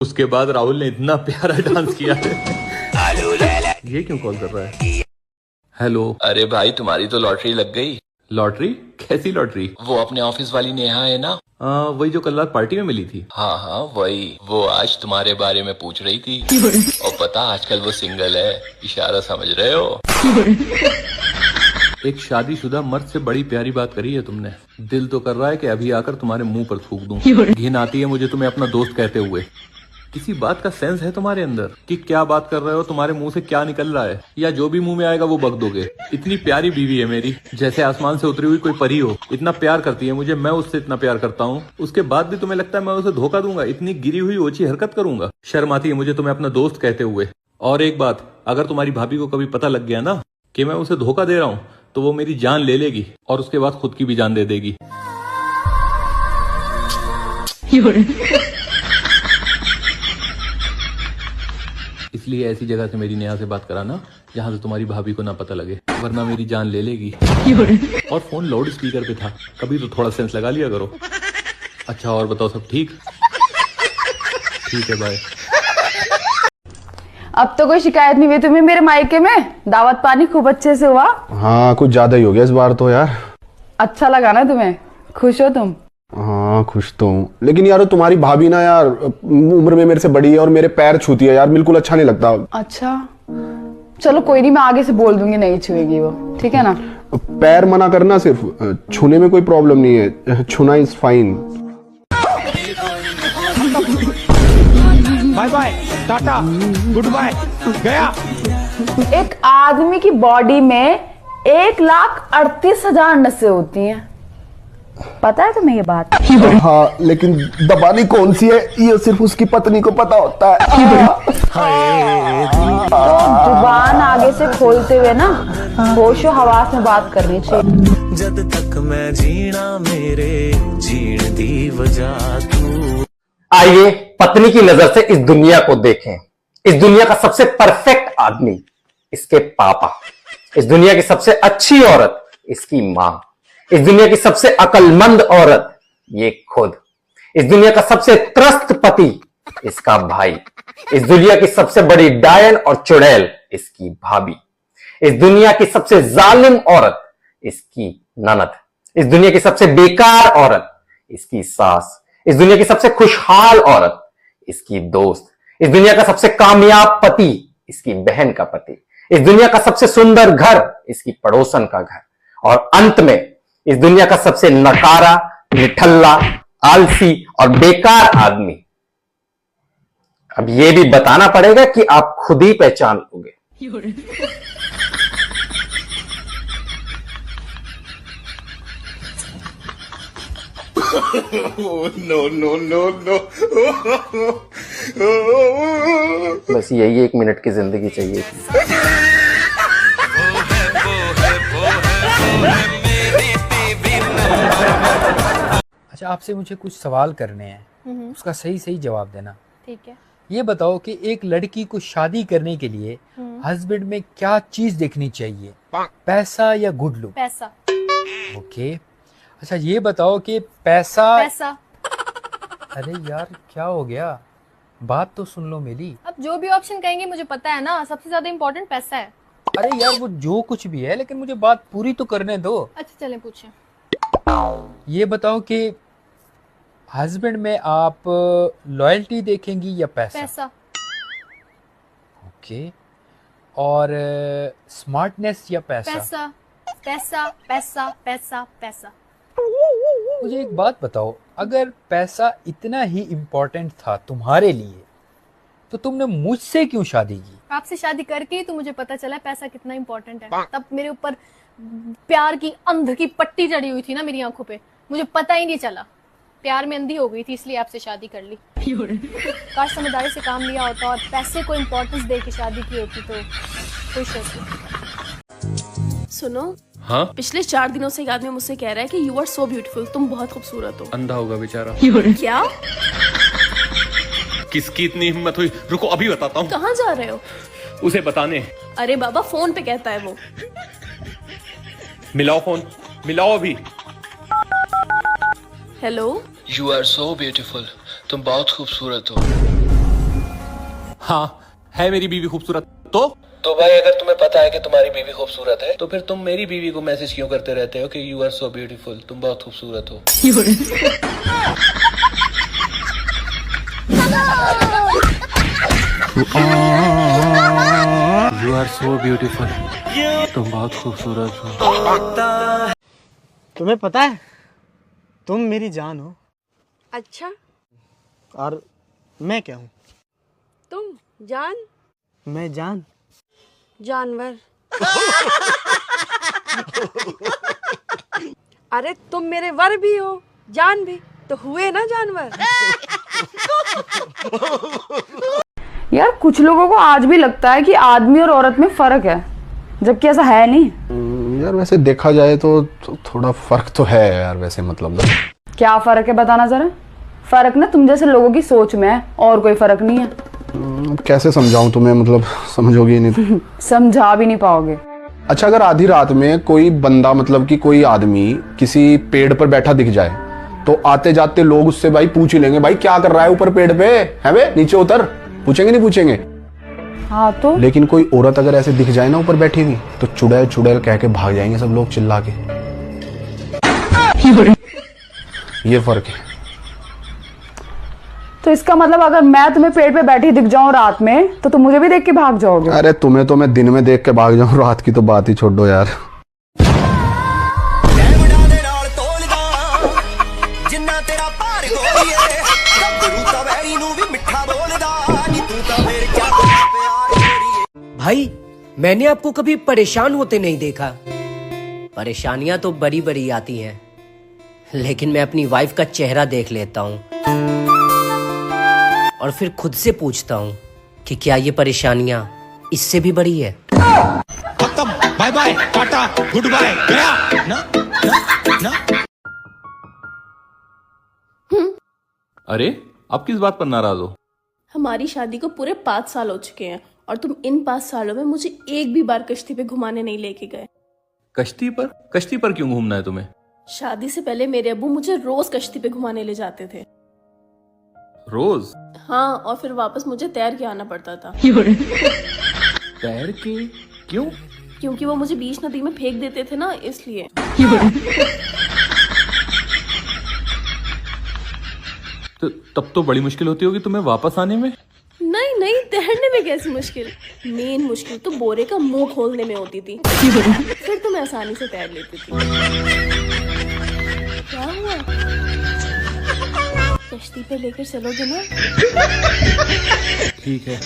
उसके बाद राहुल ने इतना प्यारा डांस किया है। ये क्यों कॉल कर रहा है? हेलो। अरे भाई तुम्हारी तो लॉटरी लग गई। लॉटरी? कैसी लॉटरी? वो अपने ऑफिस वाली नेहा है ना? वही जो कल रात पार्टी में मिली थी। हाँ हाँ वही। वो आज तुम्हारे बारे में पूछ रही थी। और पता आजकल वो सिंगल है। इशारा समझ रहे हो? एक शादीशुदा मर्द से बड़ी प्यारी बात करी है तुमने। दिल तो कर रहा है कि अभी आकर तुम्हारे मुंह पर थूक दूं। घिन आती है मुझे तुम्हें अपना दोस्त कहते हुए। किसी बात का सेंस है तुम्हारे अंदर कि क्या बात कर रहे हो, तुम्हारे मुंह से क्या निकल रहा है, या जो भी मुंह में आएगा वो बक दोगे। इतनी प्यारी बीवी है मेरी, जैसे आसमान से उतरी हुई कोई परी हो। इतना प्यार करती है मुझे, मैं उससे इतना प्यार करता हूँ, उसके बाद भी तुम्हें लगता है मैं उसे धोखा दूंगा? इतनी गिरी हुई ओछी हरकत करूंगा? शर्म आती है मुझे तुम्हें अपना दोस्त कहते हुए। और एक बात, अगर तुम्हारी भाभी को कभी पता लग गया ना कि मैं उसे धोखा दे रहा हूँ, तो वो मेरी जान ले लेगी और उसके बाद खुद की भी जान दे देगी। इसलिए ऐसी जगह से मेरी नेहा से बात कराना जहाँ से तुम्हारी भाभी को ना पता लगे, वरना मेरी जान ले लेगी। और फोन लाउड स्पीकर पे था, कभी तो थोड़ा सेंस लगा लिया करो। अच्छा और बताओ, सब ठीक? ठीक है, बाय। अब तो कोई शिकायत नहीं हुई तुम्हें मेरे मायके में? दावत पानी खूब अच्छे से हुआ? हाँ कुछ ज्यादा ही हो गया इस बार तो यार। अच्छा लगा ना तुम्हें? खुश हो तुम? हाँ खुश तो हूँ, लेकिन यार तुम्हारी भाभी ना यार उम्र में मेरे से बड़ी है और मेरे पैर छूती है यार, बिल्कुल अच्छा नहीं लगता। अच्छा चलो कोई नहीं, मैं आगे से बोल दूंगी नहीं छुएगी वो, ठीक है ना? पैर मना करना, सिर्फ छूने में कोई प्रॉब्लम नहीं है, छूना is fine. Bye bye, tata, good bye, गया। एक आदमी की बॉडी में 1,38,000 नसें होती हैं, पता है तुम्हें ये बात? हाँ लेकिन दबानी कौन सी है ये सिर्फ उसकी पत्नी को पता होता है। तो जुबान आगे से खोलते हुए ना होशो हवास में बात करनी चाहिए। जद तक मैं जीना मेरे जीण दी वजह तू। आइए पत्नी की नजर से इस दुनिया को देखें। इस दुनिया का सबसे परफेक्ट आदमी इसके पापा, इस दुनिया की सबसे अच्छी औरत इसकी मां, इस दुनिया की सबसे अक्लमंद औरत ये खुद, इस दुनिया का सबसे त्रस्त पति इसका भाई, इस दुनिया की सबसे बड़ी डायन और चुड़ैल इसकी भाभी, इस दुनिया की सबसे जालिम औरत इसकी ननद, इस दुनिया की सबसे बेकार औरत इसकी सास, इस दुनिया की सबसे खुशहाल औरत इसकी दोस्त, इस दुनिया का सबसे कामयाब पति इसकी बहन का पति, इस दुनिया का सबसे सुंदर घर इसकी पड़ोसन का घर, और अंत में इस दुनिया का सबसे नकारा, निठल्ला, आलसी और बेकार आदमी। अब यह भी बताना पड़ेगा कि आप खुद ही पहचान लोगे। No no no no. बस यही 1 मिनट की जिंदगी चाहिए थी। अच्छा आपसे मुझे कुछ सवाल करने हैं, उसका सही सही जवाब देना। ठीक है। ये बताओ कि एक लड़की को शादी करने के लिए हस्बैंड में क्या चीज देखनी चाहिए, पैसा या गुड लुक? पैसा। ओके। अच्छा ये बताओ कि पैसा। अरे यार क्या हो गया, बात तो सुन लो मेरी। अब जो भी ऑप्शन कहेंगे मुझे पता है ना, सबसे ज्यादा इम्पोर्टेंट पैसा है। अरे यार वो जो कुछ भी है, लेकिन मुझे बात पूरी तो करने दो। अच्छा चलें पूछें। ये बताओ कि हस्बैंड में आप लॉयल्टी देखेंगी या पैसा? पैसा। ओके। और स्मार्टनेस या पैसा? पैसा पैसा पैसा पैसा पैसा। मुझे एक बात बताओ, अगर पैसा इतना ही इम्पोर्टेंट था तुम्हारे लिए तो तुमने मुझसे क्यों शादी की? आपसे शादी करके ही तो मुझे पता चला पैसा कितना इम्पोर्टेंट है। तब मेरे ऊपर प्यार की अंध की पट्टी चढ़ी हुई थी ना मेरी आंखों पे, मुझे पता ही नहीं चला। प्यार में अंधी हो गई थी, इसलिए आपसे शादी कर ली। काश समझदारी से काम लिया होता और पैसे को इम्पोर्टेंस दे के शादी की होती तो खुश होती। सुनो। हाँ? पिछले 4 दिनों से एक आदमी मुझसे कह रहा है कि यू आर सो ब्यूटीफुल, तुम बहुत खूबसूरत हो। अंधा होगा बेचारा। क्या? किसकी इतनी हिम्मत हुई? रुको अभी बताता हूँ। कहाँ जा रहे हो? उसे बताने। अरे बाबा फोन पे कहता है वो। मिलाओ फोन, मिलाओ अभी। Hello. You are so beautiful, तुम बहुत खूबसूरत हो। हाँ, है मेरी बीवी खूबसूरत तो भाई अगर तुम्हें पता है कि तुम्हारी बीवी खूबसूरत है तो फिर तुम मेरी बीवी को मैसेज क्यों करते रहते हो कि यू आर सो ब्यूटीफुल, तुम बहुत खूबसूरत हो। यू आर सो ब्यूटीफुल, तुम बहुत खूबसूरत हो। तुम्हें पता है तुम मेरी जान हो। अच्छा, और मैं क्या हूँ? तुम जान? मैं जान जानवर। अरे तुम मेरे वर भी हो, जान भी, तो हुए ना जानवर। यार कुछ लोगों को आज भी लगता है कि आदमी और औरत में फर्क है, जबकि ऐसा है नहीं। यार वैसे देखा जाए तो थोड़ा फर्क तो है यार, वैसे मतलब ना। क्या फर्क है बताना जरा। फर्क ना तुम जैसे लोगों की सोच में है, और कोई फर्क नहीं है। कैसे समझाऊं तुम्हें, मतलब समझोगी नहीं। समझा भी नहीं पाओगे। अच्छा, अगर आधी रात में कोई बंदा, मतलब कि कोई आदमी किसी पेड़ पर बैठा दिख जाए तो आते जाते लोग उससे भाई पूछ ही लेंगे, भाई क्या कर रहा है ऊपर पेड़ पे, है बे नीचे उतर। पूछेंगे नहीं पूछेंगे? हाँ तो। लेकिन कोई औरत अगर ऐसे दिख जाए ना ऊपर बैठी हुई, तो चुड़ैल चुड़ैल कह के भाग जाएंगे सब लोग चिल्ला के। ये फर्क है। तो इसका मतलब अगर मैं तुम्हें पेड़ पे बैठी दिख जाऊं रात में तो तुम मुझे भी देख के भाग जाओगे? अरे तुम्हें तो मैं दिन में देख के भाग जाऊं, रात की तो बात ही छोड़ दो यार। भाई मैंने आपको कभी परेशान होते नहीं देखा। परेशानियां तो बड़ी बड़ी आती हैं, लेकिन मैं अपनी वाइफ का चेहरा देख लेता हूँ और फिर खुद से पूछता हूँ कि क्या ये परेशानियां इससे भी बड़ी है। खत्म, bye bye, tata, good bye, गया ना, ना, ना। अरे आप किस बात पर नाराज हो? हमारी शादी को पूरे 5 साल हो चुके हैं और तुम इन 5 सालों में मुझे एक भी बार कश्ती पे घुमाने नहीं लेके गए। कश्ती पर? कश्ती पर क्यों घूमना है तुम्हें? शादी से पहले मेरे अब्बू मुझे रोज कश्ती पे घुमाने ले जाते थे। रोज? हाँ, और फिर वापस मुझे तैर के आना पड़ता था। तैर के? क्यों? क्योंकि वो मुझे बीच नदी में फेंक देते थे ना, इसलिए। तो तब तो बड़ी मुश्किल होती होगी तुम्हें वापस आने में? नहीं नहीं, तैरने में कैसी मुश्किल। मेन मुश्किल तो बोरे का मुंह खोलने में होती थी। फिर तो मैं आसानी से तैर लेती थी। क्या हुआ? कश्ती पे लेकर चलोगे ना? ठीक है।